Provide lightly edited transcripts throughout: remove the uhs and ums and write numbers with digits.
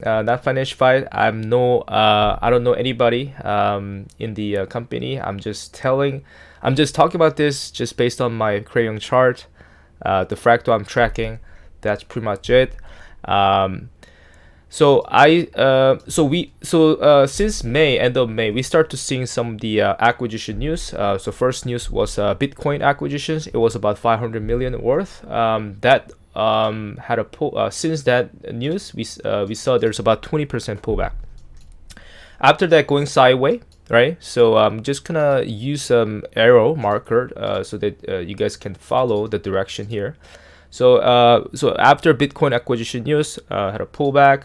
not financial advice. I don't know anybody in the company. I'm just talking about this just based on my crayon chart, the fractal I'm tracking. That's pretty much it. Um, since May, end of May, we start to seeing some of the acquisition news. So first news was Bitcoin acquisitions. It was about 500 million worth. That had a pull. Since that news, we saw there's about 20% pullback. After that, going sideways, right? So I'm just gonna use some arrow marker so that you guys can follow the direction here. So after Bitcoin acquisition news, had a pullback,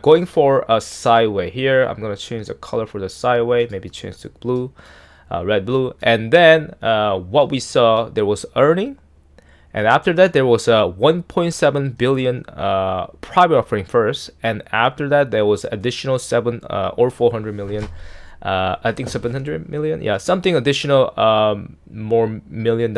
going for a sideway here. I'm gonna change the color for the sideway, maybe change to blue, red blue, and then what we saw, there was earning, and after that there was a 1.7 billion private offering first, and after that there was additional 7 or 400 million. I think 700 million, yeah, something additional, more $1 million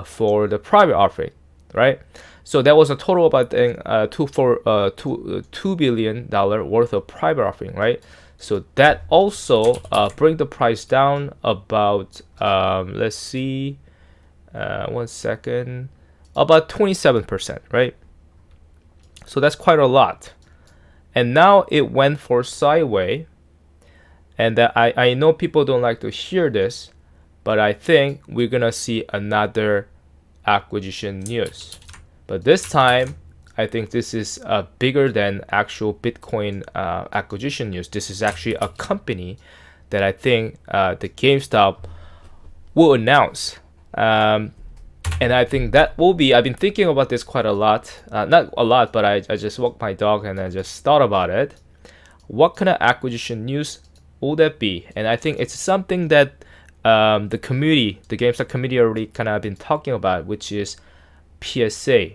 for the private offering, right? So that was a total of, I think, $2 billion worth of private offering, right? So that also bring the price down about, let's see, 1 second, about 27%, right? So that's quite a lot. And now it went for sideways. And I know people don't like to hear this, but I think we're gonna see another acquisition news. But this time, I think this is bigger than actual Bitcoin acquisition news. This is actually a company that I think the GameStop will announce. And I think that will be, I've been thinking about this quite a lot. Not a lot, but I just walked my dog and I just thought about it. What kind of acquisition news will that be? And I think it's something that the community, the GameStop community already kind of been talking about, which is PSA.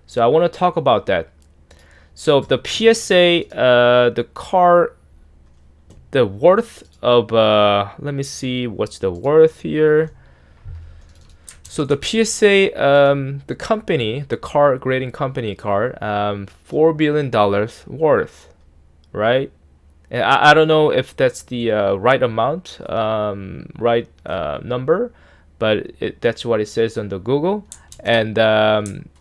So I want to talk about that. So the PSA, the worth of, let me see, what's the worth here? So the PSA, the company, the car grading company card, $4 billion worth, right? And I don't know if that's the right amount, right number, but that's what it says on the Google. And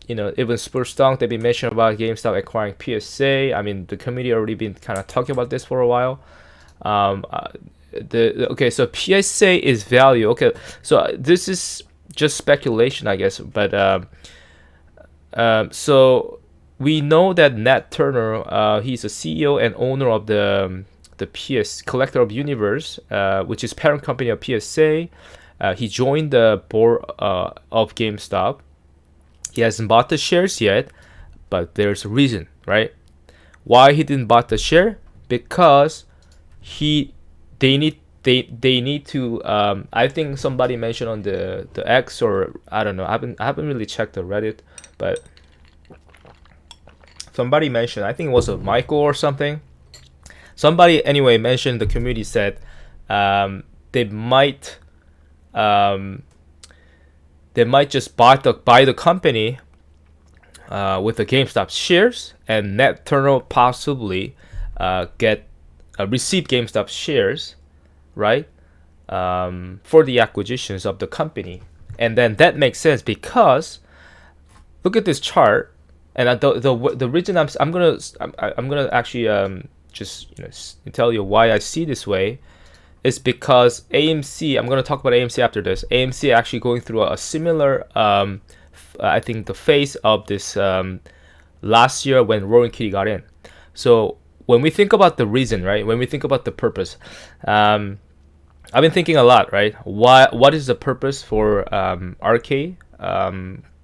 even Spurstonk, they've been mentioning about GameStop acquiring PSA. I mean, the community already been kind of talking about this for a while. Okay, so PSA is value. Okay, so this is just speculation, I guess. But so we know that Nat Turner, he's a CEO and owner of the PS Collector of Universe, which is parent company of PSA. He joined the board of GameStop. He hasn't bought the shares yet, but there's a reason, right? Why he didn't bought the share? Because they need to. I think somebody mentioned on the X, or I don't know. I haven't really checked the Reddit, but somebody mentioned. I think it was a Michael or something. Somebody anyway mentioned, the community said they might just buy the company with the GameStop shares, and Nat Turner possibly receive GameStop shares, right, for the acquisitions of the company. And then that makes sense because look at this chart, and the reason I'm gonna actually just tell you why I see this way is because AMC. I'm gonna talk about AMC after this. AMC actually going through a similar, I think, the phase of this last year when Roaring Kitty got in. So when we think about the reason, right? When we think about the purpose, I've been thinking a lot, right? What is the purpose for RK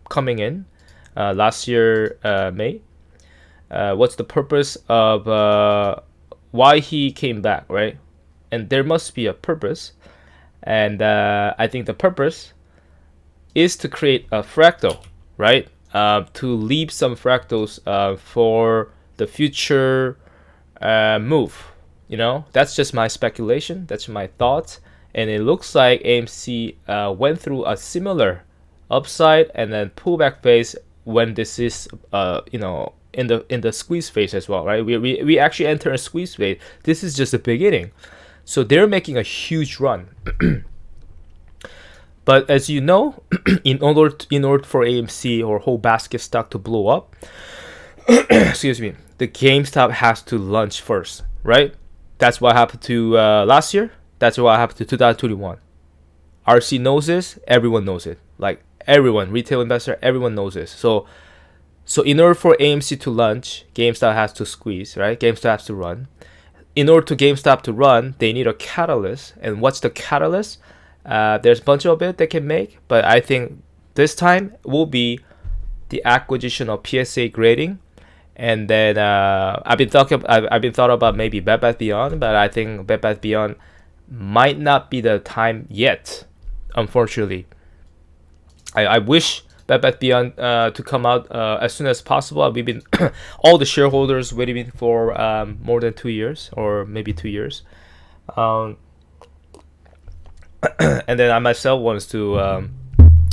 coming in last year May? What's the purpose of why he came back, right? And there must be a purpose, and I think the purpose is to create a fractal, right? To leave some fractals for the future move. That's just my speculation. That's my thoughts, and it looks like AMC went through a similar upside and then pullback phase when this is in the squeeze phase as well, right? We actually enter a squeeze phase. This is just the beginning, so they're making a huge run. But as you know, in order for AMC or whole basket stock to blow up, excuse me, the GameStop has to launch first, right? That's what happened to last year. That's what happened to 2021. RC knows this. Everyone knows it. Like everyone, retail investor, everyone knows this. So in order for AMC to launch, GameStop has to squeeze, right? GameStop has to run. In order to GameStop to run, they need a catalyst. And what's the catalyst? There's a bunch of it they can make, but I think this time will be the acquisition of PSA grading, and then I've been thought about maybe Bed Bath Beyond, but I think Bed Bath Beyond might not be the time yet. Unfortunately, I wish Bed Bath Beyond to come out as soon as possible. We've been all the shareholders waiting for more than 2 years or maybe 2 years. And then I myself wants to,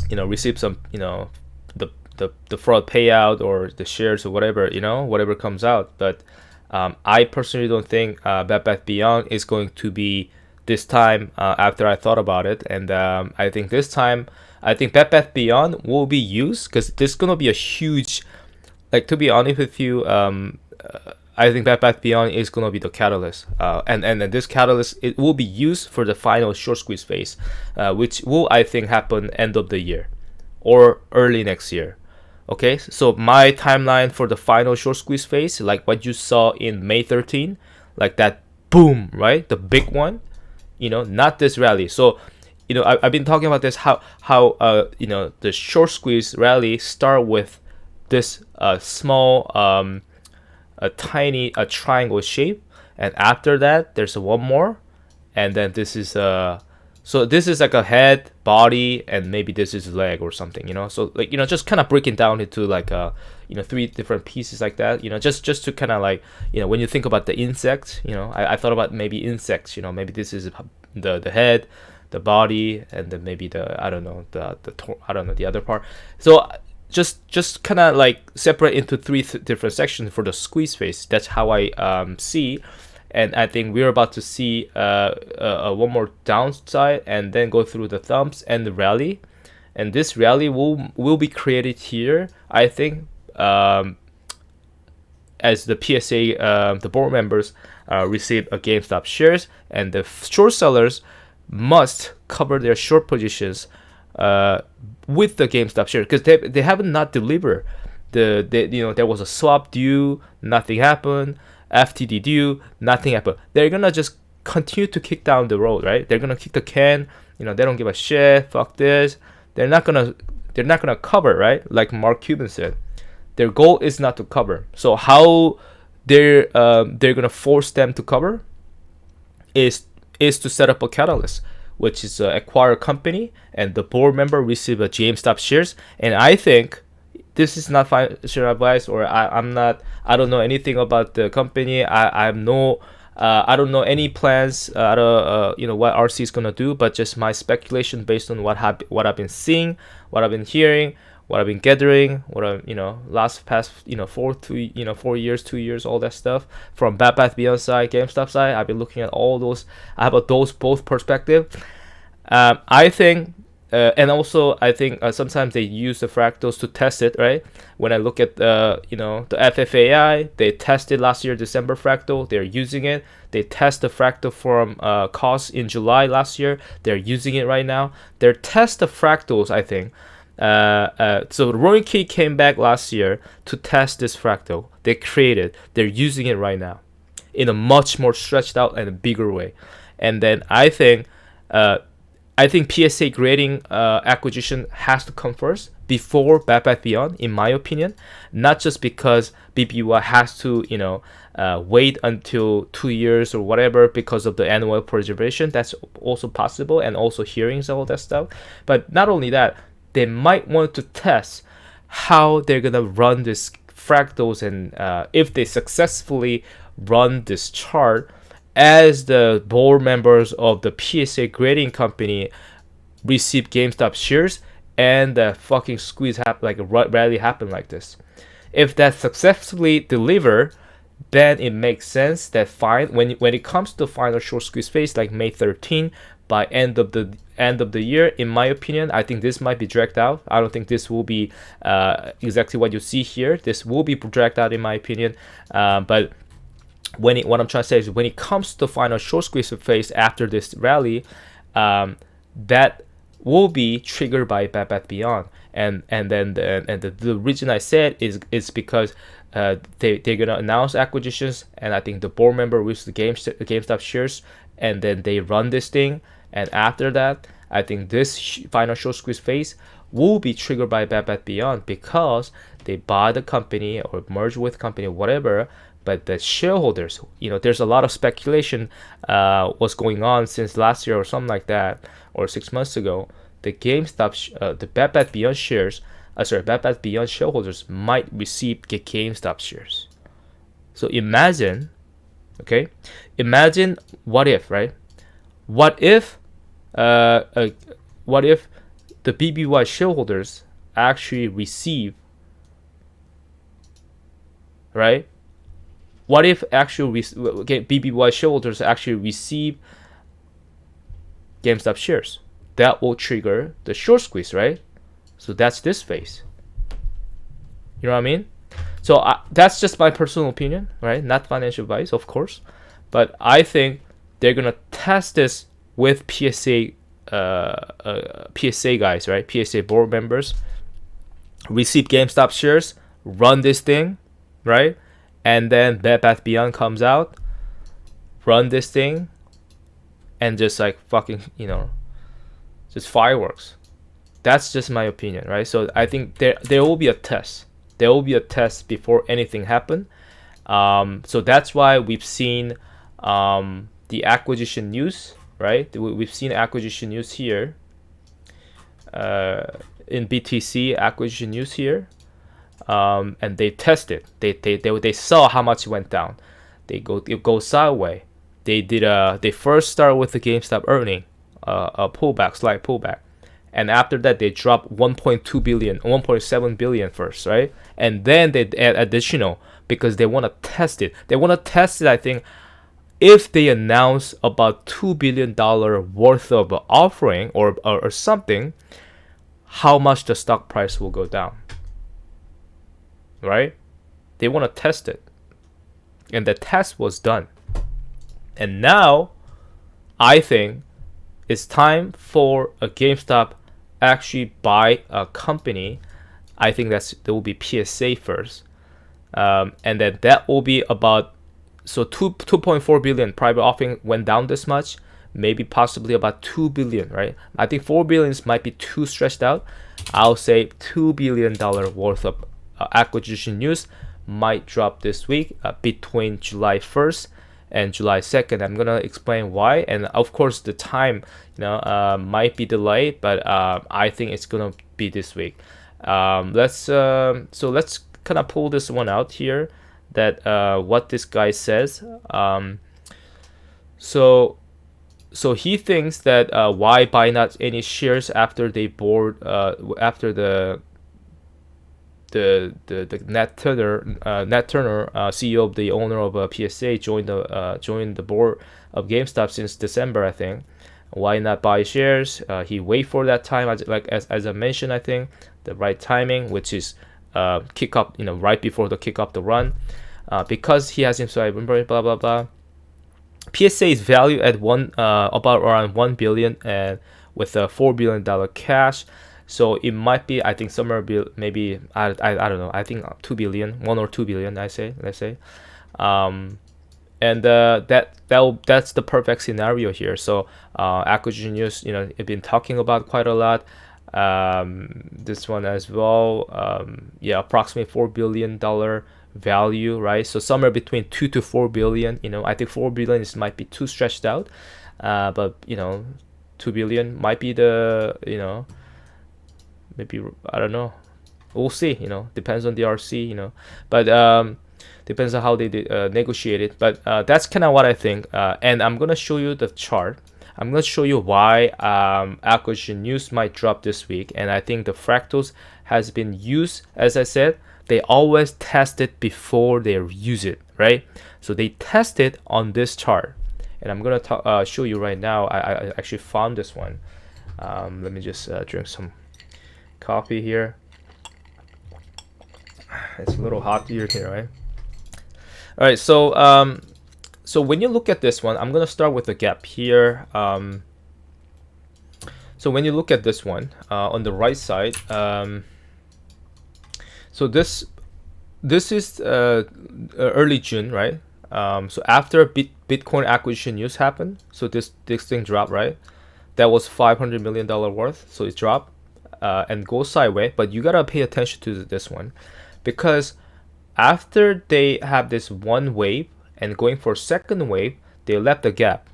receive some, the fraud payout or the shares or whatever, whatever comes out. But I personally don't think Bed Bath Beyond is going to be this time after I thought about it. And I think this time, I think Bed Bath Beyond will be used because there's going to be a huge, like, to be honest with you, I think Bed Bath Beyond is going to be the catalyst, and this catalyst, it will be used for the final short squeeze phase, which will, I think, happen end of the year or early next year. Okay, so my timeline for the final short squeeze phase, like what you saw in May 13, like that boom, right, the big one, not this rally. So I've been talking about this, how the short squeeze rally start with this small a triangle shape, and after that there's one more, and then this is so this is like a head, body, and maybe this is leg or something, so like just kind of breaking down into like 3 different pieces like that, just to kind of like, when you think about the insects, I thought about maybe insects, maybe this is the head, the body, and then maybe the I don't know the other part. So just kind of like separate into 3 different sections for the squeeze phase. That's how I see, and I think we're about to see one more downside, and then go through the thumbs and the rally, and this rally will be created here, I think, as the PSA, the board members receive a GameStop shares, and the short sellers must cover their short positions with the GameStop share, because they haven't not delivered there was a swap due, nothing happened, FTD due, nothing happened. They're gonna just continue to kick down the road, right? They're gonna kick the can, they don't give a shit, fuck this. They're not gonna cover, right? Like Mark Cuban said, their goal is not to cover. So how they're gonna force them to cover is to set up a catalyst, which is acquire a company, and the board member receive a GameStop shares. And I think this is not financial advice, or I don't know anything about the company. I don't know any plans. I don't what RC is gonna do, but just my speculation based on what I've been seeing, what I've been hearing, what I've been gathering, what I past 4 years, 2 years, all that stuff from Bed Bath Beyond side, GameStop side. I've been looking at all those. I have those both perspective. I think, and also I think sometimes they use the fractals to test it, right? When I look at the FFAI, they tested last year December fractal. They're using it. They test the fractal from cost in July last year. They're using it right now. They're test the fractals, I think. So Roy Key came back last year to test this fractal. They're using it right now in a much more stretched out and a bigger way. And then I think PSA grading acquisition has to come first before Bed Bath Beyond, in my opinion. Not just because BBY has to wait until 2 years or whatever because of the annual preservation. That's also possible, and also hearings, all that stuff. But not only that, they might want to test how they're gonna run this fractals, and if they successfully run this chart as the board members of the PSA grading company receive GameStop shares, and the fucking squeeze happen, like a rally happen like this. If that successfully deliver, then it makes sense that fine when it comes to the final short squeeze phase like May 13, by end of the year, in my opinion, I think this might be dragged out. I don't think this will be exactly what you see here. This will be dragged out in my opinion, but what I'm trying to say is when it comes to the final short squeeze phase after this rally, that will be triggered by Bed Bath Beyond, and then the reason I said is because they're gonna announce acquisitions, and I think the board member with the GameStop shares, and then they run this thing, and after that, I think this final short squeeze phase will be triggered by Bed Bath Beyond because they buy the company or merge with company or whatever. But the shareholders, there's a lot of speculation what's going on since last year or something like that, or 6 months ago. The GameStop, the Bed Bath Beyond shares, Bed Bath Beyond shareholders might get GameStop shares. So imagine what if, right? What if the BBY shareholders actually receive, right? What if actually BBY shareholders actually receive GameStop shares? That will trigger the short squeeze, right? So that's this phase. You know what I mean? So that's just my personal opinion, right? Not financial advice, of course. But I think they're gonna test this with PSA guys, right? PSA board members receive GameStop shares, run this thing, right? And then Bed Bath Beyond comes out, run this thing, and just like fucking, just fireworks. That's just my opinion, right? So I think there will be a test. There will be a test before anything happen. So that's why we've seen the acquisition news, right? We've seen acquisition news here in BTC acquisition news here, and they tested. They saw how much it went down. It goes sideways. They first start with the GameStop earning, a slight pullback, and after that they drop 1.2 billion, 1.7 billion first, right? And then they add additional because they want to test it. I think if they announce about $2 billion worth of offering or something, how much the stock price will go down, right? They want to test it, and the test was done. And now I think it's time for a GameStop actually buy a company. I think there will be PSA first, and then that will be about 2.4 billion private offering went down this much, maybe possibly about 2 billion, right? I think 4 billions might be too stretched out. I'll say $2 billion worth of acquisition news might drop this week between July 1st and July 2nd. I'm gonna explain why, and of course the time might be delayed, but I think it's gonna be this week. Let's kind of pull this one out here, that what this guy says. So he thinks that why buy not any shares after they board after the Nat Turner, CEO of the owner of PSA, joined the board of GameStop since December, I think. Why not buy shares? He wait for that time, as I mentioned. I think the right timing, which is kick up, right before the kick up the run, because he has himself blah blah blah. PSA is valued at about around 1 billion, and with a $4 billion cash. So it might be, I think, somewhere maybe I don't know. I think 2 billion, 1 or 2 billion. Let's say, and that's the perfect scenario here. So acquisition news, it's been talking about quite a lot. This one as well. Approximately $4 billion value, right? So somewhere between 2 to 4 billion. I think 4 billion might be too stretched out, but 2 billion might be the maybe, I don't know. We'll see. Depends on the RC. But depends on how they negotiate it. But that's kind of what I think. And I'm gonna show you the chart. I'm gonna show you why acquisition news might drop this week. And I think the fractals has been used, as I said, they always test it before they use it, right? So they test it on this chart, and I'm gonna show you right now. I actually found this one. Let me just drink some coffee here. It's a little hot here, right? All right, so when you look at this one, I'm gonna start with the gap here. So when you look at this one on the right side, so this is early June, right? So after Bitcoin acquisition news happened, so this thing dropped, right? That was $500 million worth, so it dropped and goes sideways. But you gotta pay attention to this one, because after they have this one wave and going for second wave, they left a gap.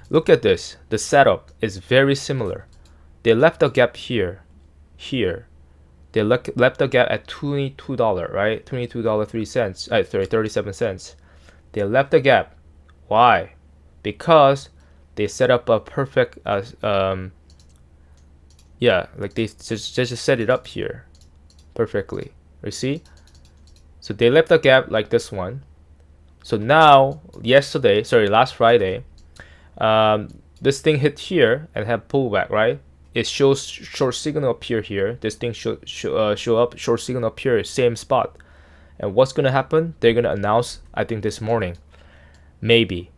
Look at this. The setup is very similar. They left a gap here. They left a gap at $22, right? $22.03. 37 cents. They left a gap. Why? Because they set up a perfect, yeah, like they just set it up here perfectly. You see? So they left a gap like this one. So now, last Friday, this thing hit here and have pullback, right? It shows short signal appear here. This thing show up short signal appear same spot. And what's gonna happen? They're gonna announce, I think this morning, maybe.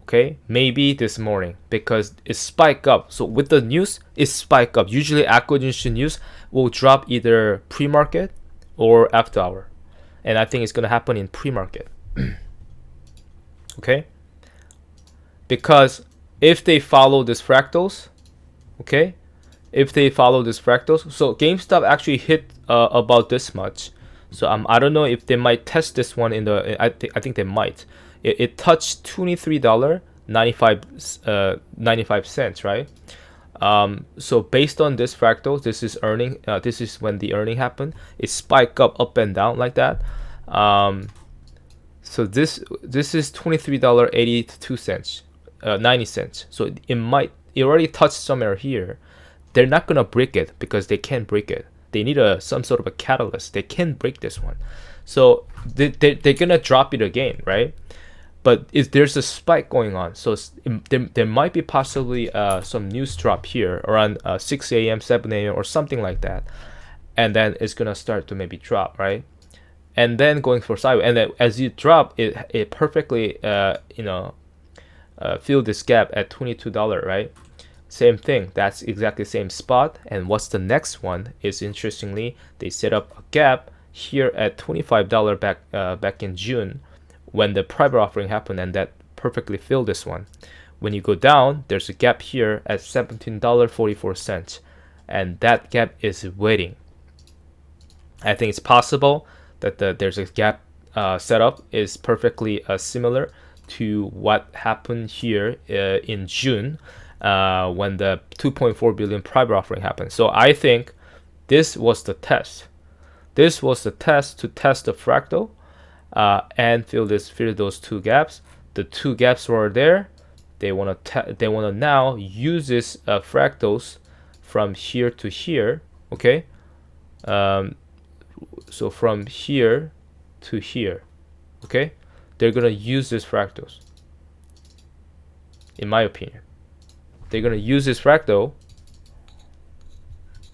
Okay, maybe this morning, because it spike up. So with the news, it spike up. Usually acquisition news will drop either pre-market or after hour, and I think it's gonna happen in pre-market. Okay, because if they follow this fractals, okay, so GameStop actually hit about this much. So I don't know if they might test this one in the. I think they might. It touched $23.95, right? So based on this fractal, this is earning. This is when the earning happened. It spiked up and down like that. So this is $23.82, 90 cents. So it already touched somewhere here. They're not gonna break it because they can't break it. They need some sort of a catalyst. They can't break this one. So they're gonna drop it again, right? But if there's a spike going on, so there might be possibly some news drop here around 6 a.m., 7 a.m. or something like that, and then it's gonna start to maybe drop, right? And then going for sideways, and then as you drop, it perfectly fill this gap at $22, right? Same thing. That's exactly the same spot. And what's the next one is, interestingly, they set up a gap here at $25 back in June, when the private offering happened, and that perfectly filled this one. When you go down, there's a gap here at $17.44, and that gap is waiting. I think it's possible that there's a gap setup is perfectly similar to what happened here in June when the 2.4 billion private offering happened. So I think this was the test. This was the test to test the fractal. And fill those two gaps. The two gaps were there. They wanna now use this fractals from here to here. Okay. So from here to here. Okay. They're gonna use this fractals. In my opinion, they're gonna use this fractal.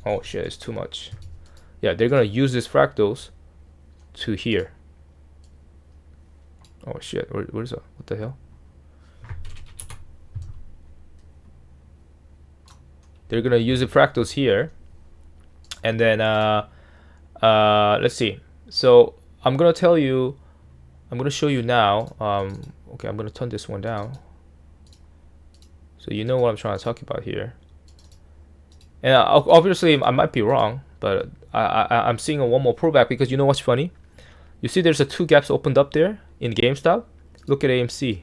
Oh shit, it's too much. Yeah, they're gonna use this fractals to here. Oh shit, what is that? What the hell? They're gonna use the fractals here, and then let's see. So I'm gonna show you now. Okay, I'm gonna turn this one down, so you know what I'm trying to talk about here. And obviously I might be wrong, but I'm seeing one more pullback, because you know what's funny? You see there's two gaps opened up there in GameStop. Look at AMC.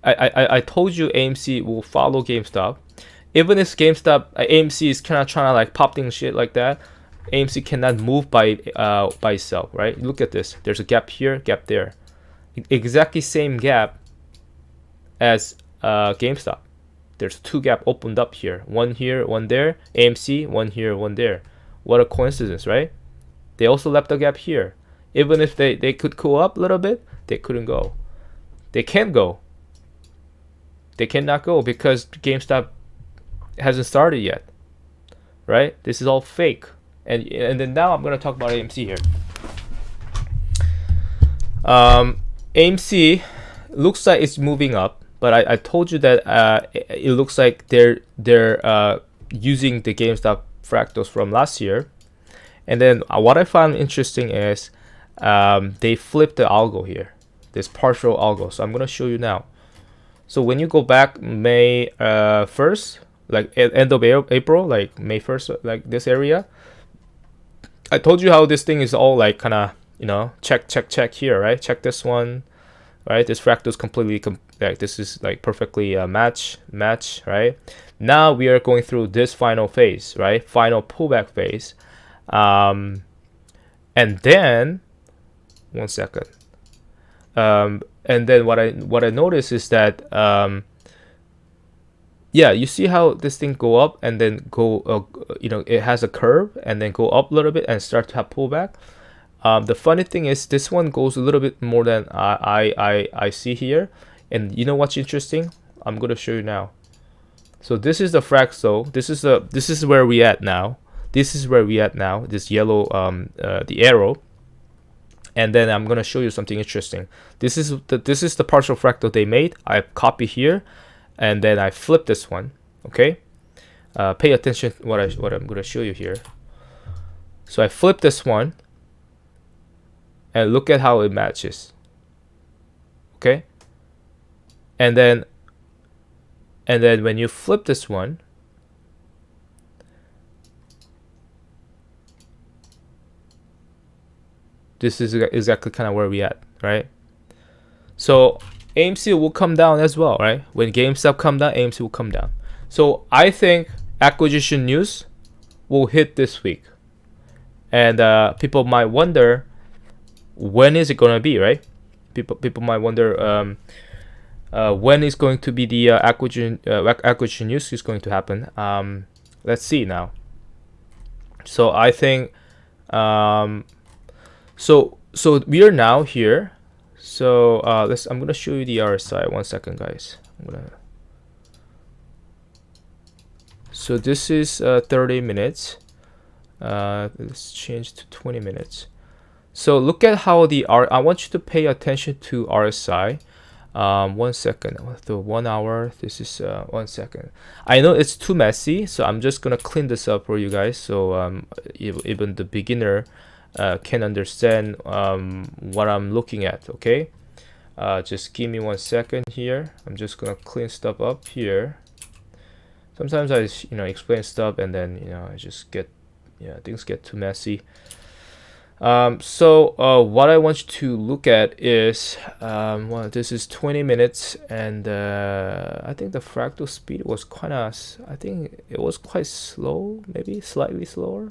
I told you AMC will follow GameStop. Even if AMC is kind of trying to like pop things shit like that, AMC cannot move by itself, right? Look at this. There's a gap here, gap there. Exactly same gap as GameStop. There's two gap opened up here. One here, one there. AMC, one here, one there. What a coincidence, right? They also left a gap here. Even if they could go up a little bit, they couldn't go. They can't go. They cannot go because GameStop hasn't started yet, right? This is all fake. And then now I'm gonna talk about AMC here. AMC looks like it's moving up, but I told you that it looks like they're using the GameStop fractals from last year. And then what I found interesting is they flipped the algo here, this partial algo. So I'm gonna show you now. So when you go back May 1st, like end of April, like May 1st, like this area, I told you how this thing is all like kind of, you know, check here, right? Check this one, right? This fractal is completely like this is like perfectly match, right? Now we are going through this final phase, right? Final pullback phase, and then one second, and then what I notice is that yeah, you see how this thing go up and then go, you know, it has a curve and then go up a little bit and start to have pullback. The funny thing is this one goes a little bit more than I see here. And you know what's interesting? I'm going to show you now. So this is the fractal. This is where we at now. This is where we at now. This yellow, the arrow. And then I'm going to show you something interesting. This is the partial fractal they made. I copy here. And then I flip this one, okay? Pay attention to what I'm gonna show you here. So I flip this one, and look at how it matches, okay? And then when you flip this one, this is exactly kind of where we at, right? So AMC will come down as well, right? When GameStop come down, AMC will come down. So I think acquisition news will hit this week. And people might wonder, when is it going to be, right? People might wonder when is going to be the acquisition news is going to happen. Let's see now. So I think, so we are now here. So I'm gonna show you the RSI. 1 second, guys. So this is 30 minutes. Let's change to 20 minutes. So look at how I want you to pay attention to RSI. 1 second. The 1 hour. This is 1 second. I know it's too messy, so I'm just gonna clean this up for you guys. So even the beginner can understand what I'm looking at. Okay, just give me 1 second here. I'm just gonna clean stuff up here. Sometimes I explain stuff and then I just get things get too messy. So what I want you to look at is well, this is 20 minutes, and I think the fractal speed was I think it was quite slow, maybe slightly slower.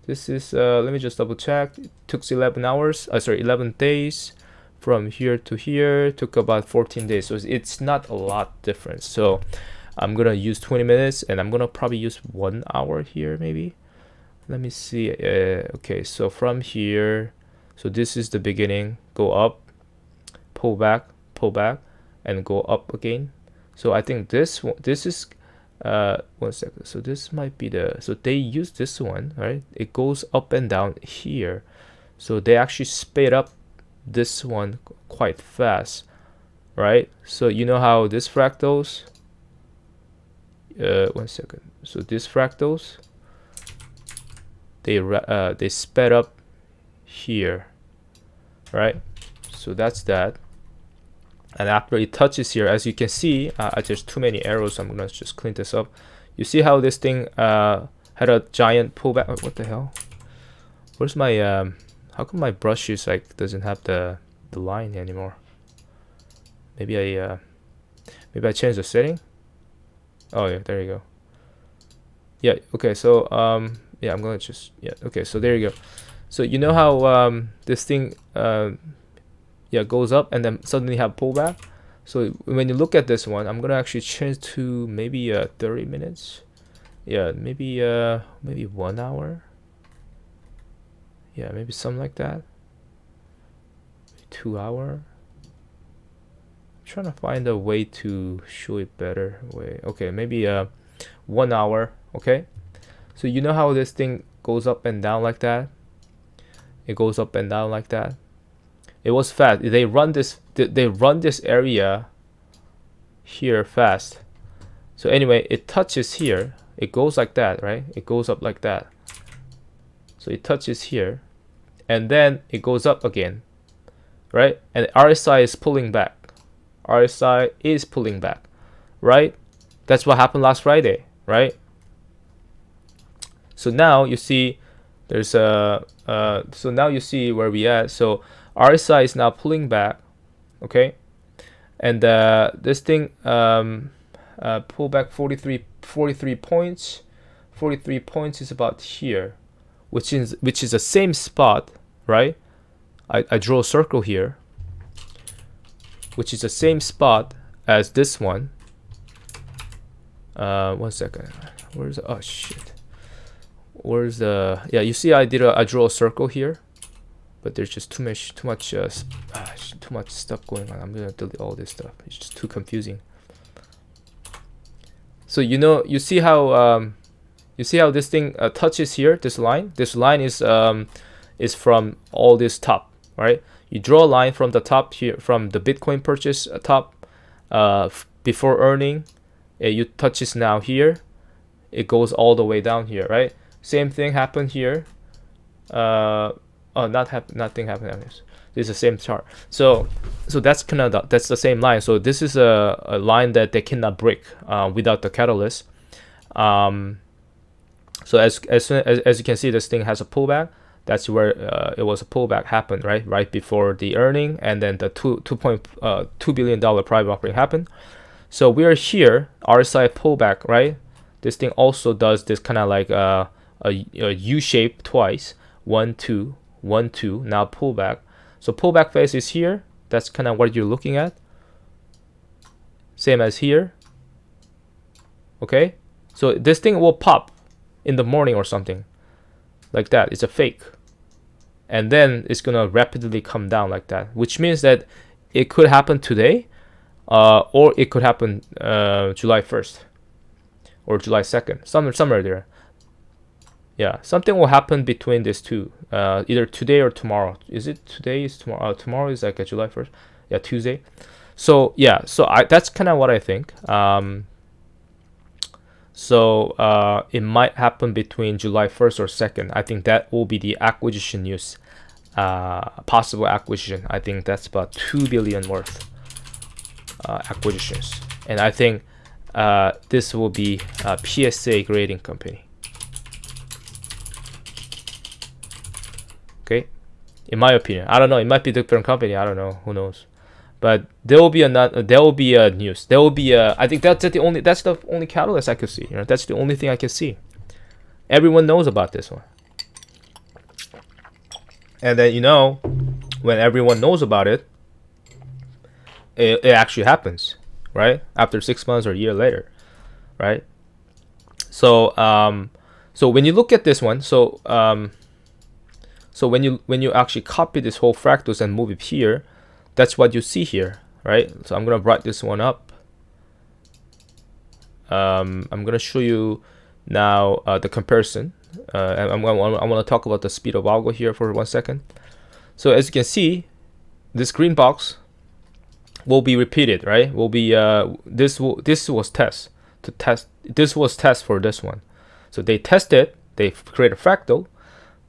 This is let me just double check. It took 11 hours, 11 days from here to here. Took about 14 days, so it's not a lot different. So I'm gonna use 20 minutes, and I'm gonna probably use 1 hour here, maybe. Let me see. Okay, so from here, so this is the beginning. Go up, pull back, and go up again. So I think this is 1 second. So this might be so they use this one, right? It goes up and down here. So they actually sped up this one quite fast, right? So you know how this fractals 1 second. So these fractals, they sped up here, right? So that's that. And after it touches here, as you can see, there's too many arrows, so I'm gonna just clean this up. You see how this thing had a giant pullback? Oh, what the hell? Where's my how come my brushes doesn't have the line anymore? Maybe I changed the setting. Oh yeah, there you go. Yeah, okay, so yeah, I'm gonna just okay, so there you go. So you know how this thing goes up and then suddenly have pullback. So when you look at this one, I'm gonna actually change to maybe 30 minutes. Yeah, maybe 1 hour. Yeah, maybe something like that. 2 hour. I'm trying to find a way to show it better way. Okay, maybe 1 hour. Okay, so you know how this thing goes up and down like that? It goes up and down like that. It was fast. They run this area here fast. So anyway, it touches here. It goes like that, right? It goes up like that. So it touches here, and then it goes up again, right? And RSI is pulling back. RSI is pulling back, right? That's what happened last Friday, right? So now you see there's a so now you see where we at. So RSI is now pulling back, okay? And this thing pull back 43 points. 43 points is about here, which is the same spot, right? I draw a circle here, which is the same spot as this one. 1 second. Where's oh shit? Where's the yeah? You see, I draw a circle here, but there's just too much stuff going on. I'm gonna delete all this stuff. It's just too confusing. So you see how this thing touches here. This line is from all this top, right? You draw a line from the top here, from the Bitcoin purchase top, before earning. You touches now here. It goes all the way down here, right? Same thing happened here. Nothing happened. This is the same chart. So that's that's the same line. So this is a line that they cannot break without the catalyst. So as you can see, this thing has a pullback. That's where it was a pullback happened, right before the earning, and then the $2 billion private offering happened. So we are here, RSI pullback, right? This thing also does this kind of like a U shape twice, 1 2 1 2. Now pullback. So pullback phase is here. That's kind of what you're looking at. Same as here. Okay, so this thing will pop in the morning or something like that. It's a fake, and then it's gonna rapidly come down like that, which means that it could happen today, or it could happen July 1st or July 2nd, somewhere there. Yeah, something will happen between these two, either today or tomorrow. Is it today? Is tomorrow? Tomorrow is like a July 1st. Yeah, Tuesday. So yeah, so that's kind of what I think. So it might happen between July 1st or 2nd. I think that will be the acquisition news, possible acquisition. I think that's about 2 billion worth acquisitions, and I think this will be a PSA grading company. Okay, in my opinion, I don't know. It might be a different company. I don't know. Who knows? But there will be a news. There will be a. I think that's the only catalyst I could see. That's the only thing I can see. Everyone knows about this one. And then when everyone knows about it, it actually happens, right? After 6 months or a year later, right? So so when you look at this one, so when you actually copy this whole fractals and move it here, that's what you see here, right? So I'm gonna write this one up. I'm gonna show you now the comparison. And I want to talk about the speed of algo here for 1 second. So as you can see, this green box will be repeated, right? Will be this was test for this one. So they test it, they create a fractal,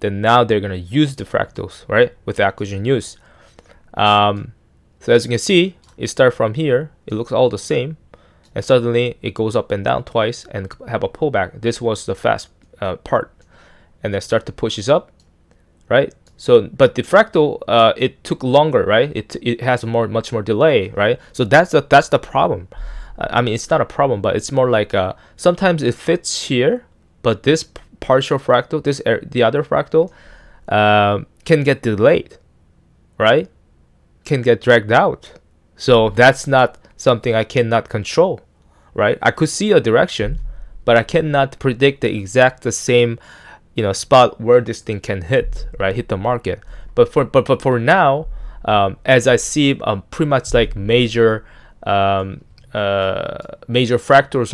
then now they're gonna use the fractals, right, with acquisition use. So as you can see, it starts from here, it looks all the same, and suddenly it goes up and down twice and have a pullback. This was the fast part, and then start to push it up, right? So but the fractal, it took longer, right? It has much more delay, right? So that's the problem. I mean, it's not a problem, but it's more like sometimes it fits here, but this partial fractal, the other fractal, can get delayed, right? Can get dragged out. So that's not something I cannot control, right? I could see a direction, but I cannot predict the same spot where this thing can hit the market. But for now, as I see, pretty much like major fractals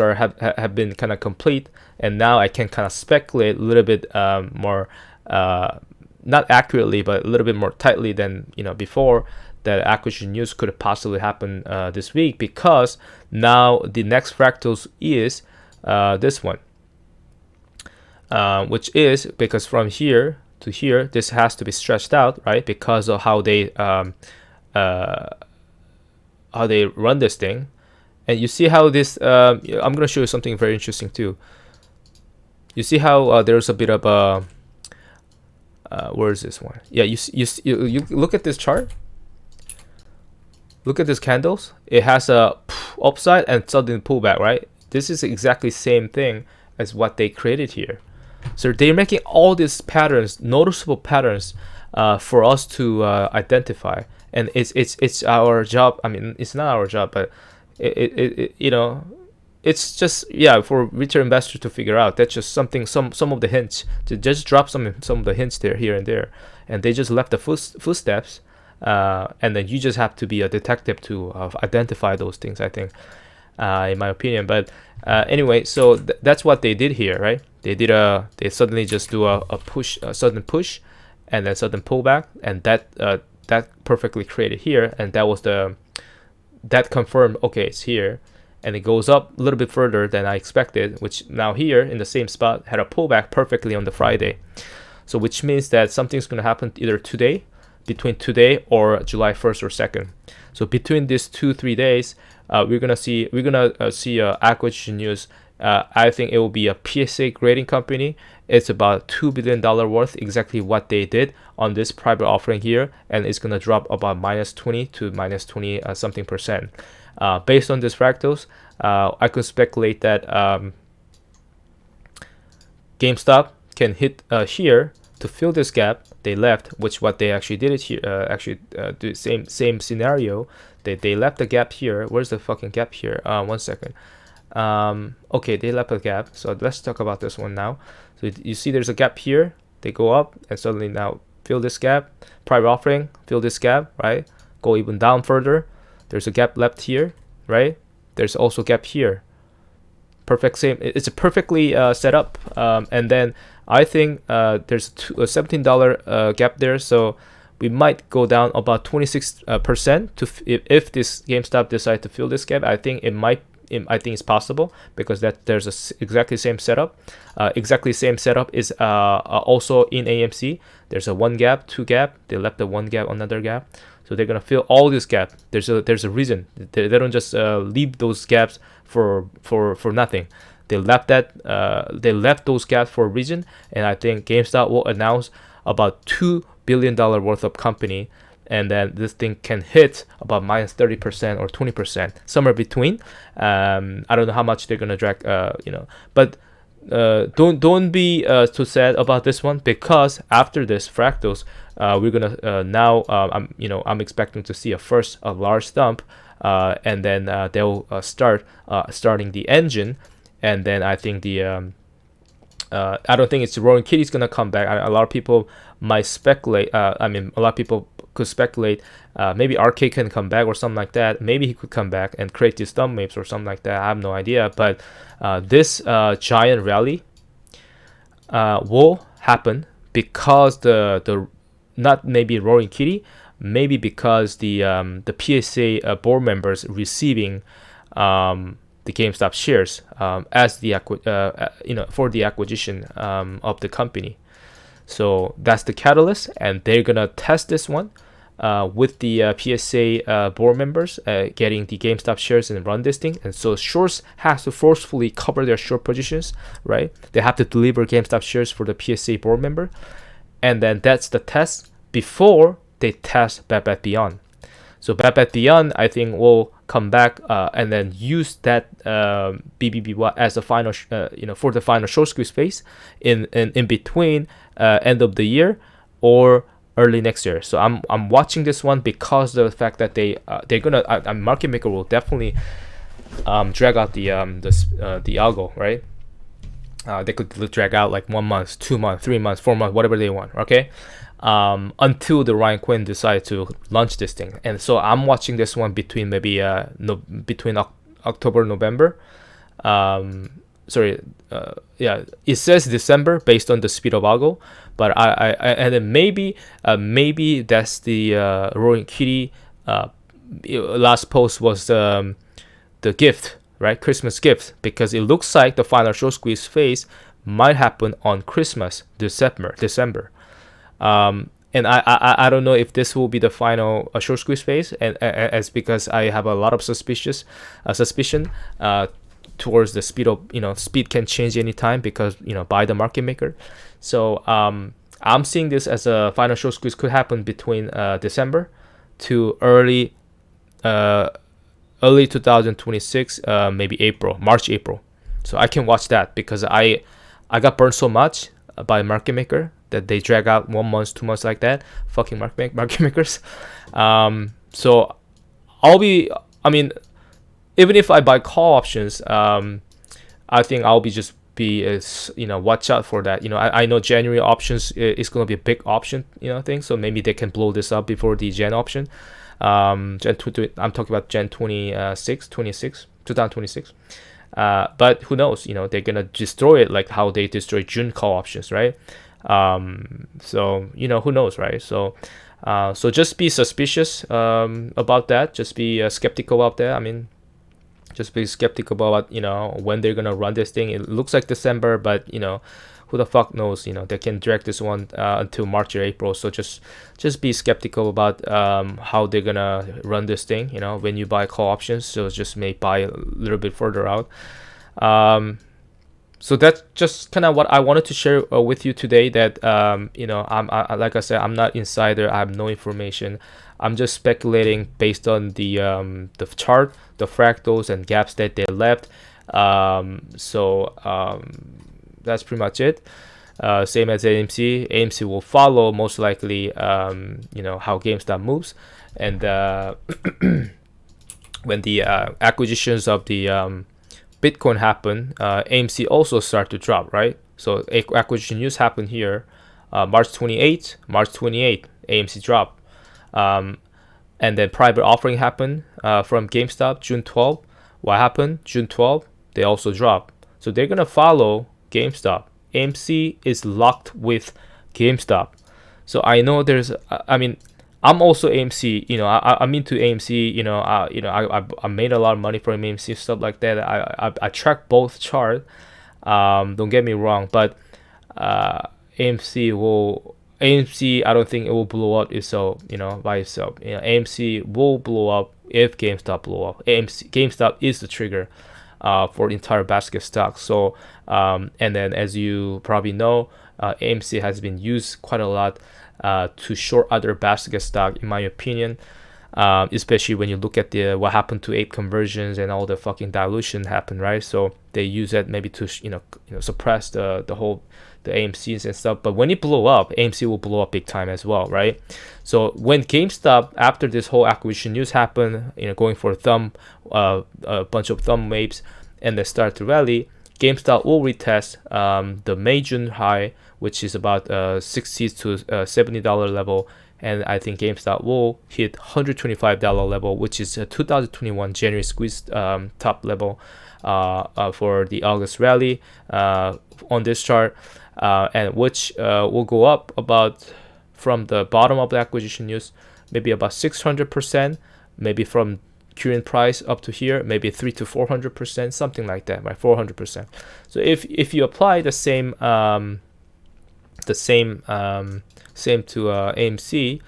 have been kind of complete, and now I can kind of speculate a little bit more, not accurately, but a little bit more tightly than before, that acquisition news could possibly happen this week, because now the next fractals is this one, which is because from here to here, this has to be stretched out, right? Because of how they run this thing. And you see how this, I'm going to show you something very interesting too. You see how there's a bit of a, where is this one? Yeah, you look at this chart. Look at these candles. It has a upside and sudden pullback, right? This is exactly same thing as what they created here. So they're making all these patterns, noticeable patterns, for us to identify. And it's our job. I mean, it's not our job, but it's just for retail investors to figure out. That's just something. Some of the hints, to just drop some of the hints there, here and there, and they just left the footsteps. And then you just have to be a detective to identify those things, I think, in my opinion. But anyway, so that's what they did here, right? They suddenly just do a sudden push, and then sudden pullback, and that perfectly created here, and that confirmed, okay, it's here, and it goes up a little bit further than I expected, which now here in the same spot had a pullback perfectly on the Friday. So which means that something's going to happen either between today or July 1st or 2nd. So between these 2-3 days, we're gonna see acquisition news. I think it will be a PSA grading company. It's about $2 billion worth, exactly what they did on this private offering here, and it's gonna drop about -20 to -20 something percent. Based on these fractals, I could speculate that GameStop can hit here to fill this gap they left, which what they actually did it here. Do same scenario. They left the gap here. Where's the fucking gap here? 1 second. Okay, they left a gap. So let's talk about this one now. So you see, there's a gap here. They go up and suddenly now fill this gap. Private offering, fill this gap, right? Go even down further. There's a gap left here, right? There's also a gap here. Perfect same. It's a perfectly set up. And then I think there's a $17 gap there, so we might go down about 26% to if this GameStop decide to fill this gap. I think I think it's possible, because there's exactly same setup. Exactly same setup is also in AMC. There's a 1 gap, 2 gap. They left the 1 gap, another gap. So they're gonna fill all this gap. There's a reason. They don't just leave those gaps for nothing. They left those gaps for a reason, and I think GameStop will announce about $2 billion worth of company, and then this thing can hit about -30% or 20%, somewhere between. I don't know how much they're gonna drag, but don't be too sad about this one, because after this fractals, we're gonna now I'm expecting to see a large dump, and then they'll starting the engine. And then I think I don't think it's Roaring Kitty's gonna come back. A lot of people might speculate. A lot of people could speculate. Maybe Arcade can come back or something like that. Maybe he could come back and create these thumb waves or something like that. I have no idea. But this giant rally will happen because the not maybe Roaring Kitty, maybe because the PSA board members receiving the GameStop shares as the for the acquisition of the company. So that's the catalyst, and they're gonna test this one with the PSA board members getting the GameStop shares and run this thing. And so shorts has to forcefully cover their short positions, right? They have to deliver GameStop shares for the PSA board member, and then that's the test before they test Bed Bath Beyond. So Bed Bath Beyond, I think, will come back and then use that BBB as a final, for the final short squeeze phase in between end of the year or early next year. So I'm watching this one because of the fact that they're gonna market maker will definitely drag out the algo, right? They could drag out like 1 month, 2 months, 3 months, 4 months, whatever they want. Okay, until the Ryan Quinn decide to launch this thing. And so I'm watching this one between maybe between October, November. Sorry, yeah, it says December based on the speed of Algo, but I and then maybe that's the Roaring Kitty. Last post was the gift, right? Christmas gift, because it looks like the final short squeeze phase might happen on Christmas, December. And I don't know if this will be the final short squeeze phase, and as because I have a lot of suspicion towards the speed of, speed can change anytime because, by the market maker. So I'm seeing this as a final short squeeze could happen between December to early 2026, maybe March, April. So I can watch that because I got burned so much by market maker that they drag out 1 month, 2 months like that. Fucking market makers. So I mean, even if I buy call options, I think I'll watch out for that. I know January options is going to be a big option, thing. So maybe they can blow this up before the Jan option. I'm talking about Jan 26, 2026. But who knows? They're gonna destroy it like how they destroyed June call options, right? So who knows, right? So just be suspicious about that. Just be skeptical about that. I mean, just be skeptical about when they're gonna run this thing. It looks like December, but who the fuck knows? They can drag this one until March or April. So just be skeptical about how they're gonna run this thing. When you buy call options, so just may buy a little bit further out. So that's just kind of what I wanted to share with you today. That I'm like I said, I'm not insider. I have no information. I'm just speculating based on the chart, the fractals and gaps that they left. That's pretty much it. Same as AMC. AMC will follow most likely, how GameStop moves, and when the acquisitions of the Bitcoin happen, AMC also start to drop, right? So acquisition news happened here, March 28, AMC drop, and then private offering happened from GameStop June 12. What happened? June 12, they also drop. So they're gonna follow GameStop. AMC is locked with GameStop. So I know I'm also AMC. I'm into AMC. I made a lot of money from AMC, stuff like that. I track both chart. Don't get me wrong, but AMC, I don't think it will blow up itself. By itself. AMC will blow up if GameStop blow up. GameStop is the trigger for the entire basket stock. So and then, as you probably know, AMC has been used quite a lot to short other basket stock, in my opinion, especially when you look at what happened to ape conversions and all the fucking dilution happened, right? So they use that maybe to suppress the AMCs and stuff. But when it blow up, AMC will blow up big time as well, right? So when GameStop, after this whole acquisition news happened, going for a bunch of thumb waves, and they start to rally, GameStop will retest the May June high, which is about $60 to $70 level, and I think GameStop will hit $125 level, which is a 2021 January squeeze top level for the August rally on this chart, and which will go up about from the bottom of the acquisition news, maybe about 600%, maybe from current price up to here, maybe 300 to 400%, something like that, right? 400%. So if you apply the same to AMC,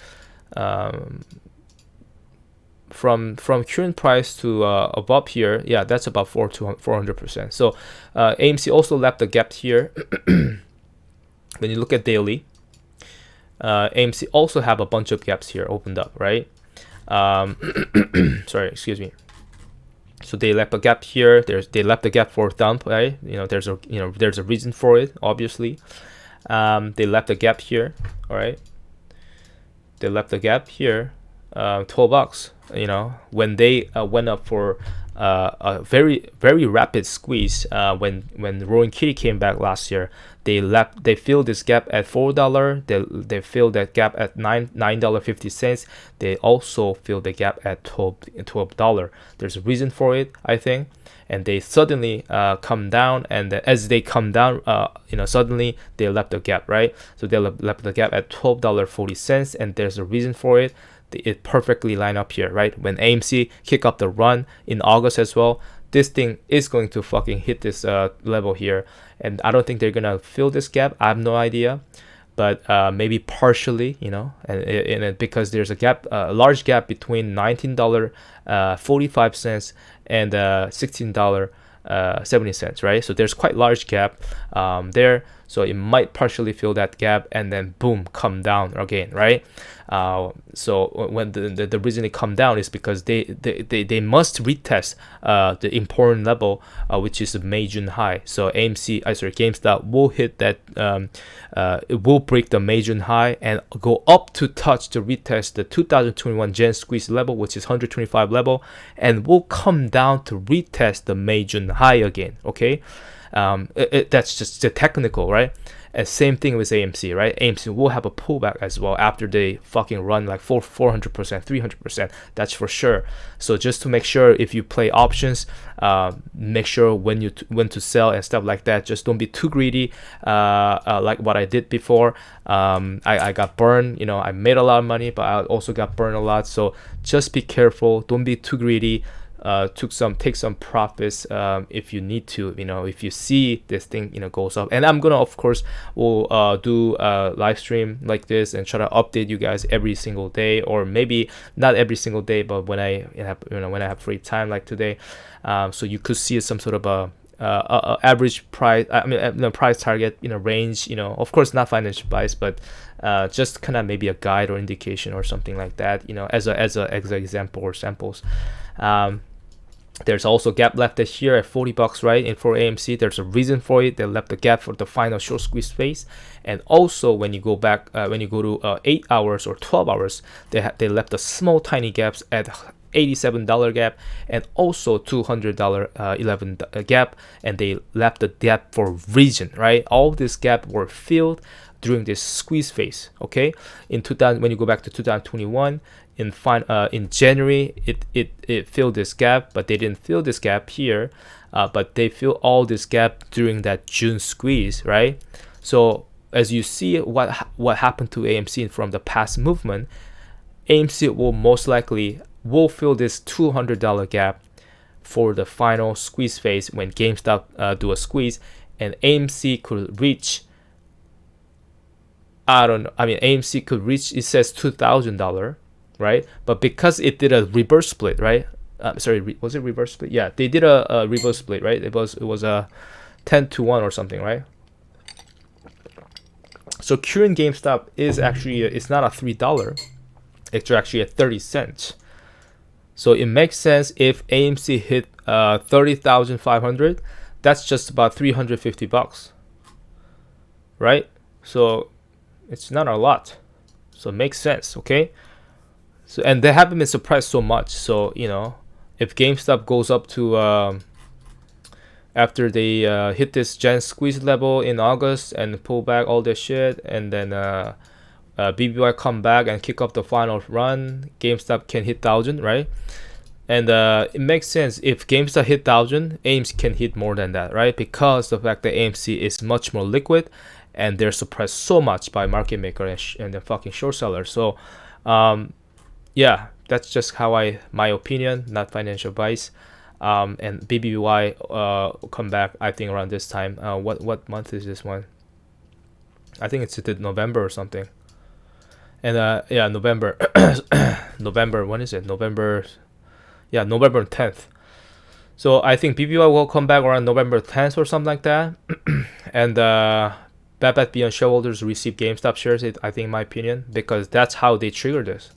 from current price to above here, yeah, that's about 400%. So AMC also left the gap here. When you look at daily, AMC also have a bunch of gaps here opened up, right? Sorry, excuse me. So they left a gap here. They left the gap for dump, right? There's a reason for it, obviously. They left a gap here, all right? They left the gap here, $12. When they went up for a very very rapid squeeze when Roaring Kitty came back last year. They filled this gap at $4. They filled that gap at $9.50. They also filled the gap at $12. There's a reason for it, I think. And they suddenly come down, and as they come down, suddenly they left the gap, right? So they left the gap at $12.40, and there's a reason for it. It perfectly line up here, right? When AMC kick up the run in August as well, this thing is going to fucking hit this level here, and I don't think they're gonna fill this gap. I have no idea, but maybe partially, and because there's a gap, a large gap between $19.45 and $16.70, right? So there's quite large gap there. So it might partially fill that gap and then boom, come down again, right? So when the reason it come down is because they must retest the important level, which is the May June high. So GameStop will hit that. It will break the May June high and go up to touch to retest the 2021 Gen squeeze level, which is 125 level, and will come down to retest the May June high again. Okay. That's just the technical, right? And same thing with AMC, right? AMC will have a pullback as well after they fucking run like 400%, 300%. That's for sure. So just to make sure, if you play options, make sure when to sell and stuff like that. Just don't be too greedy, like what I did before. I got burned. I made a lot of money, but I also got burned a lot. So just be careful. Don't be too greedy. Take some profits if you need to, if you see this thing goes up. And I'm gonna, of course, will do a live stream like this and try to update you guys every single day, or maybe not every single day, but when I have free time like today. So you could see some sort of a average price, price target range, of course not financial advice, but just kind of maybe a guide or indication or something like that, as an example or samples. There's also gap left here at $40, right? And for AMC, there's a reason for it. They left the gap for the final short squeeze phase. And also when you go back, when you go to 8 hours or 12 hours, they left the small tiny gaps at $87 gap and also $200 11 gap, and they left the gap for region, right? All this gap were filled during this squeeze phase. Okay, when you go back to 2021, in January, it filled this gap, but they didn't fill this gap here, but they fill all this gap during that June squeeze, right? So as you see what happened to AMC from the past movement, AMC will most likely fill this $200 gap for the final squeeze phase when GameStop do a squeeze, and AMC could reach, AMC could reach, it says $2,000, right? But because it did a reverse split, right? Was it reverse split? Yeah, they did a reverse split, right? It was a 10-1 or something, right? So current GameStop is actually, it's not a $3, it's actually at 30 cents. So it makes sense if AMC hit 30,500, that's just about $350, right? So it's not a lot, so it makes sense. Okay, so and they haven't been surprised so much. So if GameStop goes up to after they hit this Gen squeeze level in August and pull back all this shit, and then BBY come back and kick up the final run, GameStop can hit 1,000, right? And it makes sense if GameStop hit 1,000, AMC can hit more than that, right? Because the fact that AMC is much more liquid, and they're suppressed so much by market maker and the fucking short sellers. So, yeah, that's just my opinion, not financial advice. And BBY come back, I think, around this time. What month is this one? I think it's November or something. And yeah, November. November. When is it? November. Yeah, November 10th. So I think BBY will come back around November 10th or something like that. And Bad Bet Beyond shareholders receive GameStop shares, I think, in my opinion, because that's how they trigger this.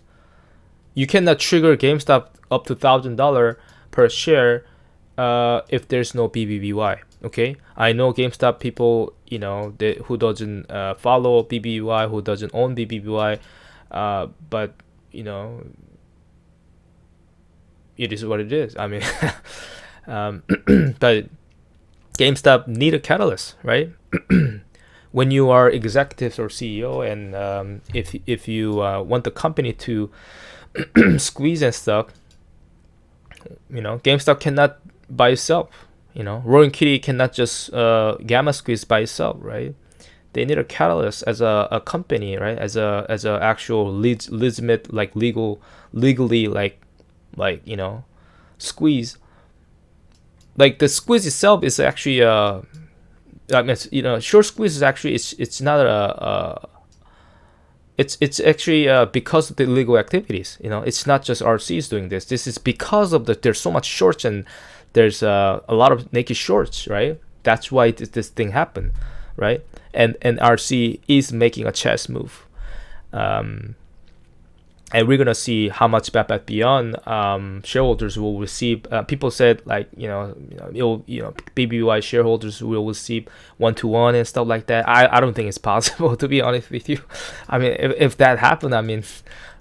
You cannot trigger GameStop up to $1,000 per share if there's no BBBY. Okay, I know GameStop people, who doesn't follow BBBY, who doesn't own BBBY, but it is what it is. I mean, but GameStop need a catalyst, right? When you are executives or CEO, and if you want the company to squeeze and stuff, GameStop cannot by itself. Roaring Kitty cannot just gamma squeeze by itself, right? They need a catalyst as a company, right? As a actual legitimate, like legally, like squeeze. Like the squeeze itself is actually I mean, short squeeze is actually it's not it's actually because of the illegal activities. It's not just RCs doing this. This is because of there's so much shorts, and there's a lot of naked shorts, right? That's why this thing happened, right? And RC is making a chess move, and we're gonna see how much Bed Bath Beyond shareholders will receive. People said like BBY shareholders will receive 1-to-1 and stuff like that. I don't think it's possible, to be honest with you. I mean, if that happened, I mean,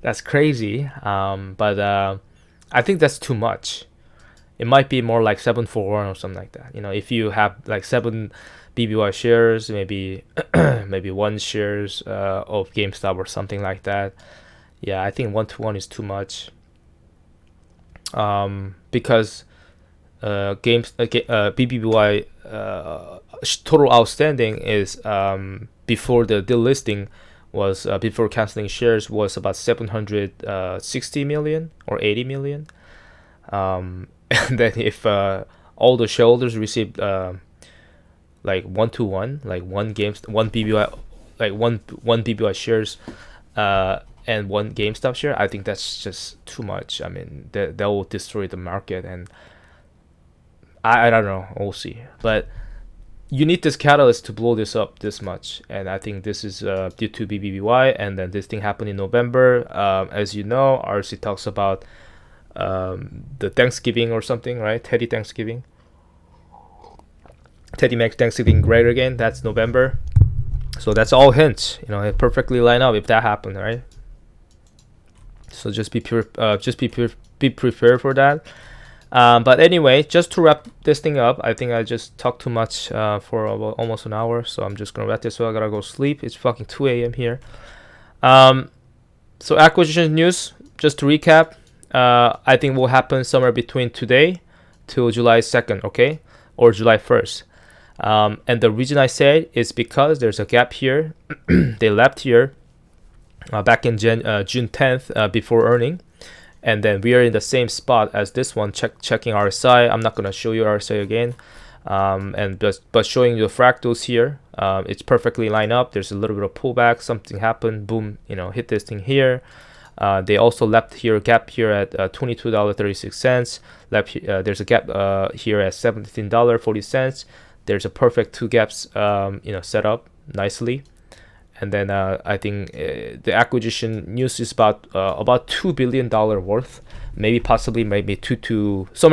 that's crazy. But I think that's too much. It might be more like 7-for-1 or something like that. If you have like 7 BBY shares, maybe maybe 1 shares of GameStop or something like that. Yeah, I think 1-to-1 is too much. Because BBY total outstanding is before the delisting was before canceling shares was about 760 million or 80 million. And then if all the shareholders received like 1-to-1, like one BBY, like one BBY shares, and 1 GameStop share, I think that's just too much. I mean, that will destroy the market, and I don't know. We'll see. But you need this catalyst to blow this up this much, and I think this is due to BBBY, and then this thing happened in November. As you know, RC talks about the Thanksgiving or something, right? Teddy Thanksgiving. Teddy makes Thanksgiving great again. That's November. So that's all hints. It perfectly line up if that happened, right? So just be prepared for that. But anyway, just to wrap this thing up, I think I just talked too much for almost an hour, so I'm just gonna wrap this. So I gotta go sleep. It's fucking 2 a.m. here. So acquisition news. Just to recap, I think will happen somewhere between today till July 2nd, okay, or July 1st. And the reason I say is because there's a gap here. They left here back in June 10th before earning, and then we are in the same spot as this one. Checking RSI. I'm not gonna show you RSI again, but showing you the fractals here. It's perfectly lined up. There's a little bit of pullback. Something happened. Boom. Hit this thing here. They also left here gap here at $22.36. There's a gap here at $17.40. There's a perfect 2 gaps set up nicely. And then I think the acquisition news is about $2 billion worth, maybe somewhere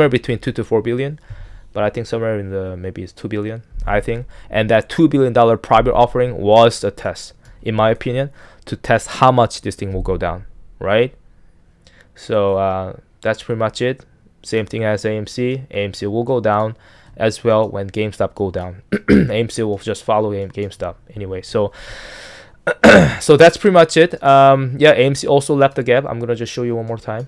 between 2 to 4 billion, but I think somewhere in the maybe it's 2 billion, I think. And that $2 billion private offering was a test, in my opinion, to test how much this thing will go down, right? So that's pretty much it. Same thing as AMC. AMC will go down as well when GameStop go down. AMC will just follow GameStop anyway. So that's pretty much it. AMC also left the gap. I'm gonna just show you one more time.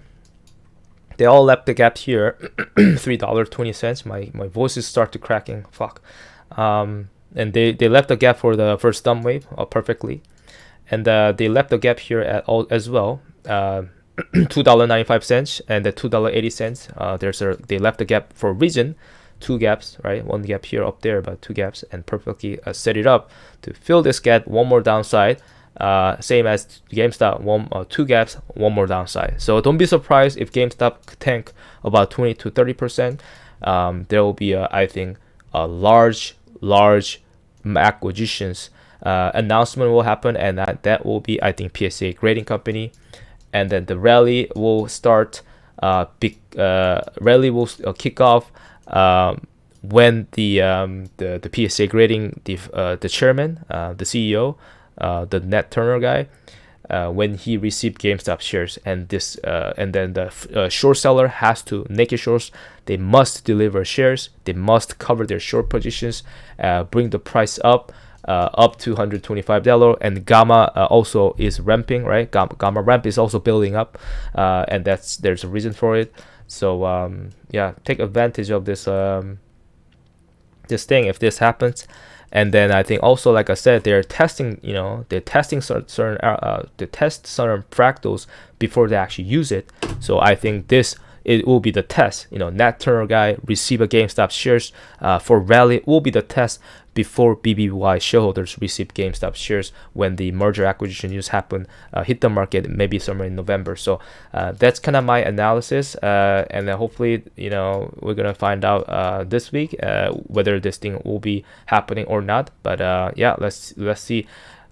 They all left the gap here. $3.20. My voices start to cracking. Fuck. And they left the gap for the first dumb wave perfectly, and they left the gap here as well. $2.95 and the $2.80. They left the gap for a reason. 2 gaps, right? 1 gap here, up there, but 2 gaps, and perfectly set it up to fill this gap. 1 more downside, same as GameStop. 2 gaps, 1 more downside. So don't be surprised if GameStop tank about 20 to 30%. There will be, I think, a large acquisitions announcement will happen, and that will be, I think, PSA grading company, and then the rally will start. Rally will kick off. When the PSA grading, the chairman, the CEO, the Ned Turner guy, when he received GameStop shares, and then the short seller has to naked shorts. They must deliver shares. They must cover their short positions, bring the price up to $125, and gamma also is ramping, right? Gamma ramp is also building up, and there's a reason for it. So yeah, take advantage of this this thing if this happens. And then I think also, like I said, they're testing, they're testing certain they test certain fractals before they actually use it. So I think it will be the test. Nat Turner guy receive a GameStop shares for rally will be the test before BBY shareholders receive GameStop shares when the merger acquisition news happen, hit the market maybe somewhere in November. So that's kind of my analysis, and then hopefully we're gonna find out this week whether this thing will be happening or not. But yeah, let's see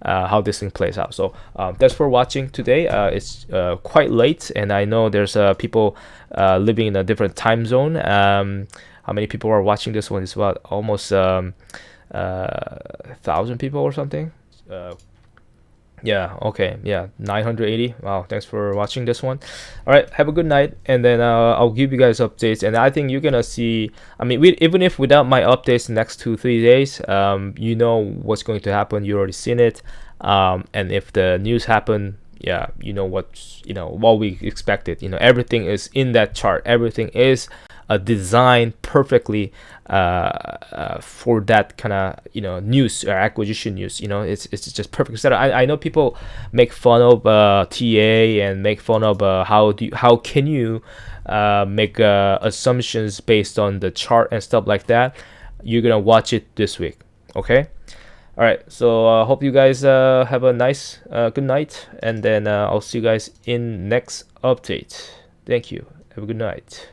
how this thing plays out. So thanks for watching today. It's quite late, and I know there's people living in a different time zone. How many people are watching this one? It's about almost 1,000 people or something. Yeah, okay, yeah, 980. Wow, thanks for watching this one. All right, have a good night, and then I'll give you guys updates. And I think you're gonna see, even if without my updates next 2-3 days, you know what's going to happen. You already seen it. And if the news happen, yeah, you know what we expected. Everything is in that chart. Everything is designed perfectly for that kind of news or acquisition news. It's just perfect setup. I know people make fun of TA and make fun of how can you make assumptions based on the chart and stuff like that. You're gonna watch it this week, okay? All right, so hope you guys have a nice good night, and then I'll see you guys in next update. Thank you. Have a good night.